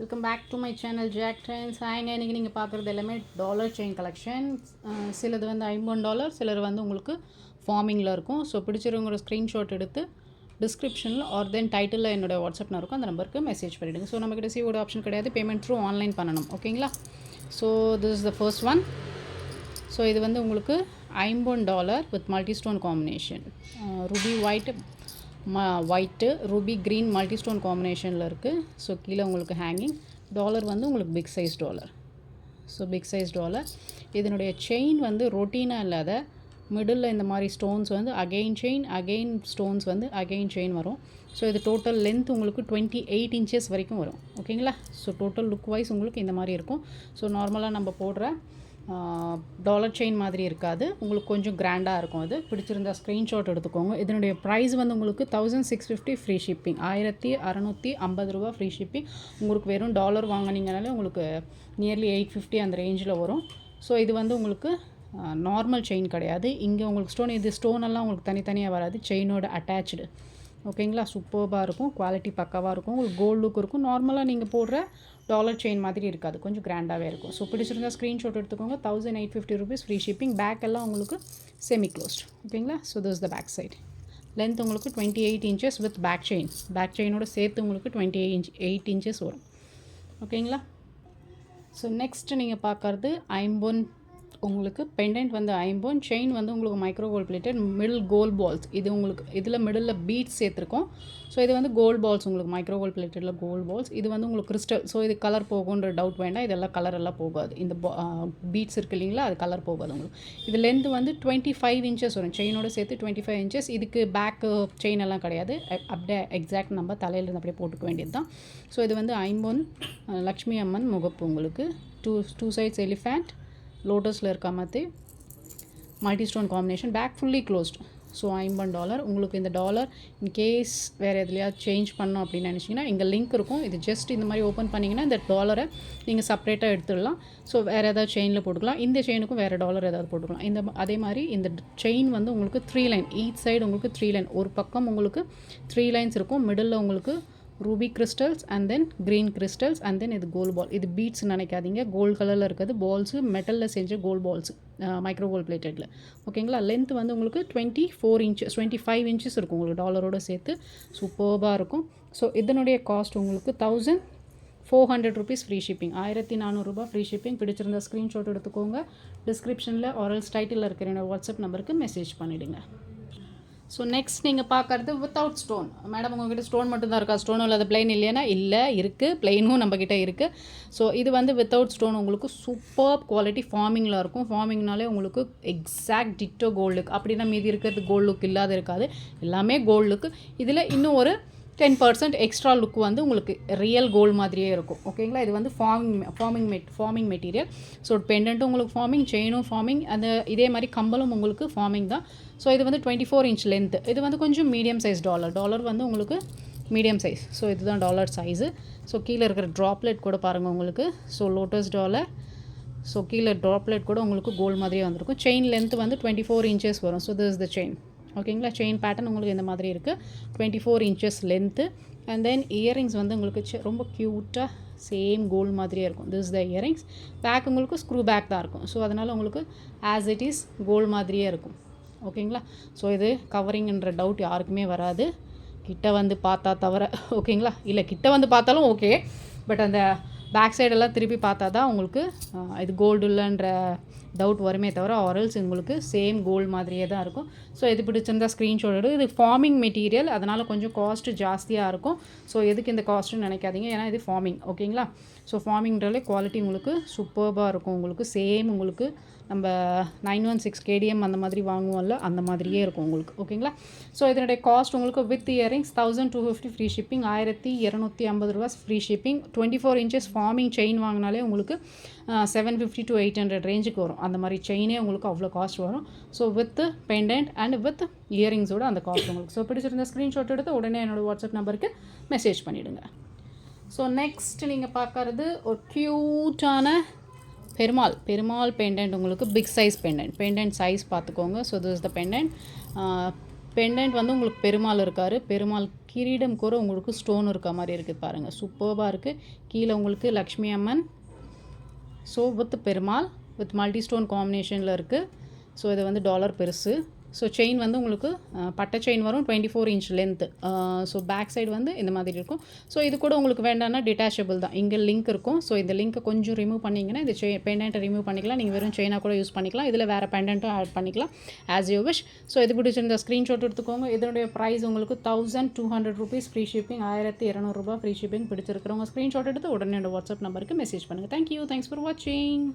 Welcome back to my channel Jack Trends. இன்றைக்கி நீங்கள் பார்க்குறது எல்லாமே டாலர் செயின் கலெக்ஷன். சிலது வந்து $50, சிலர் வந்து உங்களுக்கு ஃபார்மிங்கில் இருக்கும். ஸோ பிடிச்சிருவங்க ஒரு ஸ்க்ரீன்ஷாட் எடுத்து டிஸ்கிரிப்ஷனில் ஆர் தென் டைட்டிலில் என்னோட வாட்ஸ்அப் இருக்கும், அந்த நம்பருக்கு மெசேஜ் பண்ணிவிடுங்க. ஸோ நம்மக்கிட்ட ரிசீவோட ஆப்ஷன் கிடையாது, பேமெண்ட் த்ரூ ஆன்லைன் பண்ணணும். ஓகேங்களா? So this is the first one. So இது வந்து உங்களுக்கு $50 with multi stone combination. Ruby white ruby green multi stone காம்பினேஷனில் இருக்குது. ஸோ கீழே உங்களுக்கு ஹேங்கிங் டாலர் வந்து உங்களுக்கு big size dollar. So big size dollar. இதனுடைய செயின் வந்து ரொட்டீனாக இல்லாத மிடில் இந்த மாதிரி ஸ்டோன்ஸ் வந்து அகெயின் ஸ்டோன்ஸ் வந்து அகெயின் செயின் வரும். ஸோ இது டோட்டல் லென்த் உங்களுக்கு 28 inches வரைக்கும் வரும். ஓகேங்களா? ஸோ டோட்டல் லுக் வைஸ் உங்களுக்கு இந்த மாதிரி இருக்கும். ஸோ நார்மலாக நம்ம போடுற டாலர் செயின் மாதிரி இருக்காது, உங்களுக்கு கொஞ்சம் கிராண்டாக இருக்கும். அது பிடிச்சிருந்தா ஸ்க்ரீன்ஷாட் எடுத்துக்கோங்க. இதனுடைய ப்ரைஸ் வந்து உங்களுக்கு 1650 ஃப்ரீ ஷிப்பிங், $1650 ஃப்ரீ ஷிப்பிங். உங்களுக்கு வெறும் டாலர் வாங்கினீங்கனாலே உங்களுக்கு நியர்லி 850 அந்த ரேஞ்சில் வரும். ஸோ இது வந்து உங்களுக்கு நார்மல் செயின் கிடையாது. இங்கே உங்களுக்கு ஸ்டோன், இது ஸ்டோனெல்லாம் உங்களுக்கு தனித்தனியாக வராது, செயினோட அட்டாச்சு. ஓகேங்களா? சூப்பர்பாக இருக்கும், குவாலிட்டி பக்காவாக இருக்கும், உங்களுக்கு கோல்டு லுக் இருக்கும். நார்மலாக நீங்கள் போடுற டாலர் செயின் மாதிரி இருக்காது, கொஞ்சம் கிராண்டாகவே இருக்கும். ஸோ பிடிச்சிருந்தால் ஸ்க்ரீன்ஷாட் எடுத்துக்கோங்க. $1850 ஃப்ரீ ஷிப்பிங். பேக் எல்லாம் உங்களுக்கு செமி க்ளோஸ்ட். ஓகேங்களா? So this is the back side. Length உங்களுக்கு 28 inches வித் பேக் செயினோட சேர்த்து உங்களுக்கு 28 inches வரும். ஓகேங்களா? ஸோ நெக்ஸ்ட் நீங்கள் பார்க்குறது ஐம்பொன். உங்களுக்கு பெண்டன்ட் வந்து ஐம்பொன், செயின் வந்து உங்களுக்கு micro gold plated, middle gold balls. இது உங்களுக்கு இதில் மிடில் பீட்ஸ் சேர்த்துருக்கோம். ஸோ இது வந்து கோல்ட் பால்ஸ், உங்களுக்கு மைக்ரோ கோல்ட் பிளேட்டடில் கோல்ட் பால்ஸ். இது வந்து உங்களுக்கு கிறிஸ்டல். ஸோ இது கலர் போகுன்ற டவுட் வேண்டாம், இதெல்லாம் கலர் எல்லாம் போகாது. இந்த பீட்ஸ் இருக்குது இல்லைங்களா, அது கலர் போகாது உங்களுக்கு. இது லென்த் வந்து 25 inches வரும், செயினோட சேர்த்து 25 inches. இதுக்கு பேக்கு செயின் எல்லாம் கிடையாது, அப்படியே எக்ஸாக்ட் நம்ம தலையிலேருந்து அப்படியே போட்டுக்க வேண்டியது தான். ஸோ இது வந்து ஐம்பொன் லக்ஷ்மி அம்மன் முகப்பு. உங்களுக்கு டூ சைட்ஸ் எலிஃபேண்ட் லோட்டஸில் இருக்க மாதிரி multi stone combination. Back fully closed. So $50 உங்களுக்கு. இந்த டாலர் இன்கேஸ் வேறு எதுலையாவது சேஞ்ச் பண்ணோம் அப்படின்னு நினச்சிங்கன்னா இங்கே லிங்க் இருக்கும். இது ஜஸ்ட் இந்த மாதிரி ஓப்பன் பண்ணிங்கன்னா இந்த டாலரை நீங்கள் செப்பரேட்டாக எடுத்துடலாம். ஸோ வேறு ஏதாவது செயினில் போட்டுக்கலாம், இந்த செயினுக்கும் வேறு டாலர் ஏதாவது போட்டுக்கலாம். அதே மாதிரி இந்த செயின் வந்து உங்களுக்கு 3 லைன், ஈச் சைடு உங்களுக்கு 3 லைன். ஒரு பக்கம் உங்களுக்கு 3 லைன்ஸ் இருக்கும், மிடில் உங்களுக்கு Ruby crystals and then green crystals and then இது கோல்டு பால். இது பீட்ஸ் நினைக்காதீங்க, கோல்டு கலரில் இருக்கிறது பால்ஸு, மெட்டலில் செஞ்ச கோல்டு பால்ஸ், மைக்ரோ கோல்ட் பிளேட்டடில். ஓகேங்களா? லென்த் வந்து உங்களுக்கு 25 inches இருக்கும் உங்களுக்கு டாலரோடு சேர்த்து. சூப்பர்பாக இருக்கும். ஸோ இதனுடைய காஸ்ட் உங்களுக்கு $1400 ஃப்ரீ ஷிப்பிங், $1400 ஃப்ரீ ஷிப்பிங். பிடிச்சிருந்த ஸ்க்ரீன்ஷாட் எடுத்துக்கோங்க. டிஸ்கிரிப்ஷனில் ஆர்எல்ஸ் டைட்டில் இருக்கிற என்னோட வாட்ஸ்அப் நம்பருக்கு மெசேஜ் பண்ணிவிடுங்க. ஸோ நெக்ஸ்ட் நீங்கள் பார்க்குறது வித்தவுட் ஸ்டோன். மேடம் உங்கள்கிட்ட ஸ்டோன் மட்டும் தான் இருக்கா, ஸ்டோனும் இல்லாத பிளைன் இல்லைன்னா? இல்லை, இருக்குது, பிளைனும் நம்மக்கிட்ட இருக்குது. ஸோ இது வந்து வித்தவுட் ஸ்டோன் உங்களுக்கு சூப்பர் குவாலிட்டி ஃபார்மிங்கில் இருக்கும். ஃபார்மிங்னாலே உங்களுக்கு எக்ஸாக்ட் டிட்டோ கோல்டு லுக். அப்படின்னா மீதி இருக்கிறது கோல்டு லுக் இல்லாத இருக்காது, எல்லாமே கோல்டு லுக்கு. இதில் இன்னும் ஒரு 10% எக்ஸ்ட்ரா லுக் வந்து உங்களுக்கு ரியல் கோல்டு மாதிரியே இருக்கும். ஓகேங்களா? இது வந்து ஃபார்மிங் மெட்டீரியல். ஸோ பெண்டன்ட்டும் உங்களுக்கு ஃபார்மிங், செயினும் ஃபார்மிங், அந்த இதே மாதிரி கம்பலும் உங்களுக்கு ஃபார்மிங் தான். ஸோ இது வந்து 24 inch லென்த்து. இது வந்து கொஞ்சம் மீடியம் சைஸ் டாலர் வந்து உங்களுக்கு மீடியம் சைஸ். ஸோ இதுதான் டாலர் சைஸு. ஸோ கீழே இருக்கிற ட்ராப்லெட் கூட பாருங்கள் உங்களுக்கு. So lotus dollar. ஸோ கீழே ட்ராப்லெட் கூட உங்களுக்கு கோல்டு மாதிரியே வந்திருக்கும். செயின் லென்த் வந்து 24 inches வரும். So this is the chain. ஓகேங்களா? செயின் பேட்டர்ன் உங்களுக்கு இந்த மாதிரி இருக்குது, 24 inches length. And then earrings வந்து உங்களுக்கு ரொம்ப க்யூட்டாக சேம் கோல்டு மாதிரியே இருக்கும். This is the earrings. Back உங்களுக்கு ஸ்க்ரூ பேக் தான் இருக்கும். ஸோ அதனால் உங்களுக்கு ஆஸ் இட் இஸ் கோல்டு மாதிரியே இருக்கும். ஓகேங்களா? ஸோ இது கவரிங்ன்ற டவுட் யாருக்குமே வராது, கிட்ட வந்து பார்த்தா தவிர. ஓகேங்களா? இல்லை, கிட்ட வந்து பார்த்தாலும் ஓகே, பட் அந்த பேக் சைடெல்லாம் திருப்பி பார்த்தா தான் உங்களுக்கு இது கோல்டு இல்லைன்ற டவுட் வருமே தவிர, ஆரல்ஸ் உங்களுக்கு சேம் கோல்டு மாதிரியே தான் இருக்கும். ஸோ இது பிடிச்சிருந்தா ஸ்க்ரீன்ஷாட் எடு. இது ஃபார்மிங் மெட்டீரியல், அதனால் கொஞ்சம் காஸ்ட்டு ஜாஸ்தியாக இருக்கும். ஸோ எதுக்கு இந்த காஸ்ட்டுன்னு நினைக்காதீங்க, ஏன்னா இது ஃபார்மிங். ஓகேங்களா? ஸோ ஃபார்மிங்கிறாலே குவாலிட்டி உங்களுக்கு சூப்பர்பாக இருக்கும். உங்களுக்கு சேம் உங்களுக்கு நம்ம 916 KDM அந்த மாதிரி வாங்குவோம்ல, அந்த மாதிரியே இருக்கும் உங்களுக்கு. ஓகேங்களா? ஸோ இதனுடைய காஸ்ட் உங்களுக்கு with earrings 1250 free shipping, $1250 free shipping. 24 inches forming chain வாங்கினாலே உங்களுக்கு 750 to 800 ரேஞ்சுக்கு வரும். அந்த மாதிரி செயினே உங்களுக்கு அவ்வளோ காஸ்ட் வரும். So with pendant and with இயரிங்ஸோட அந்த காஸ்ட் உங்களுக்கு. ஸோ பிடிச்சிருந்த ஸ்க்ரீன்ஷாட் எடுத்து உடனே என்னோடய வாட்ஸ்அப் நம்பருக்கு மெசேஜ் பண்ணிவிடுங்க. ஸோ நெக்ஸ்ட் நீங்கள் பார்க்குறது ஒரு க்யூட்டான பெருமாள் பெண்டன்ட். உங்களுக்கு பிக் சைஸ் பெண்டன்ட் சைஸ் பார்த்துக்கோங்க. So this is the pendant. Pendant வந்து உங்களுக்கு பெருமாள் இருக்கார். பெருமாள் கிரீடம் கூட உங்களுக்கு ஸ்டோன் இருக்க மாதிரி இருக்குது பாருங்கள். சூப்பர்பாக இருக்குது. கீழே உங்களுக்கு Lakshmi Amman. So with Perumal with multi stone காம்பினேஷனில் இருக்குது. ஸோ இது வந்து டாலர் பெருசு. ஸோ செயின் வந்து உங்களுக்கு பட்டை செயின் வரும் 24 inch length. So back side வந்து இந்த மாதிரி இருக்கும். ஸோ இது கூட உங்களுக்கு வேண்டாம்னா டிட்டாச்சபிள் தான். இங்கே லிங்க் இருக்கும். ஸோ இந்த லிங்க்கை கொஞ்சம் ரிமூவ் பண்ணிங்கன்னா இந்த பெண்டன்ட்டை ரிமூவ் பண்ணிக்கலாம். நீங்கள் வெறும் செயினாக கூட யூஸ் பண்ணிக்கலாம். இதில் வேறு பெண்டன்ட்டும் ஆட் பண்ணிக்கலாம் ஆஸ் யூ விஷ். ஸோ இது பிடிச்சிருந்த ஸ்க்ரீன்ஷாட் எடுத்துக்கோங்க. இதனுடைய ப்ரைஸ் உங்களுக்கு 1200 rupees ஃப்ரீ ஷிப்பிங். 1200 ரூபா ஃப்ரீ ஷிப்பிங். பிடிச்சிருக்கிறவங்க ஸ்க்ரீன்ஷாட் எடுத்து உடனே என்னோட வாட்ஸ்அப் நம்பருக்கு மெசேஜ் பண்ணுங்கள். தேங்க்யூ. தேங்க்ஸ் ஃபார் வாட்சிங்.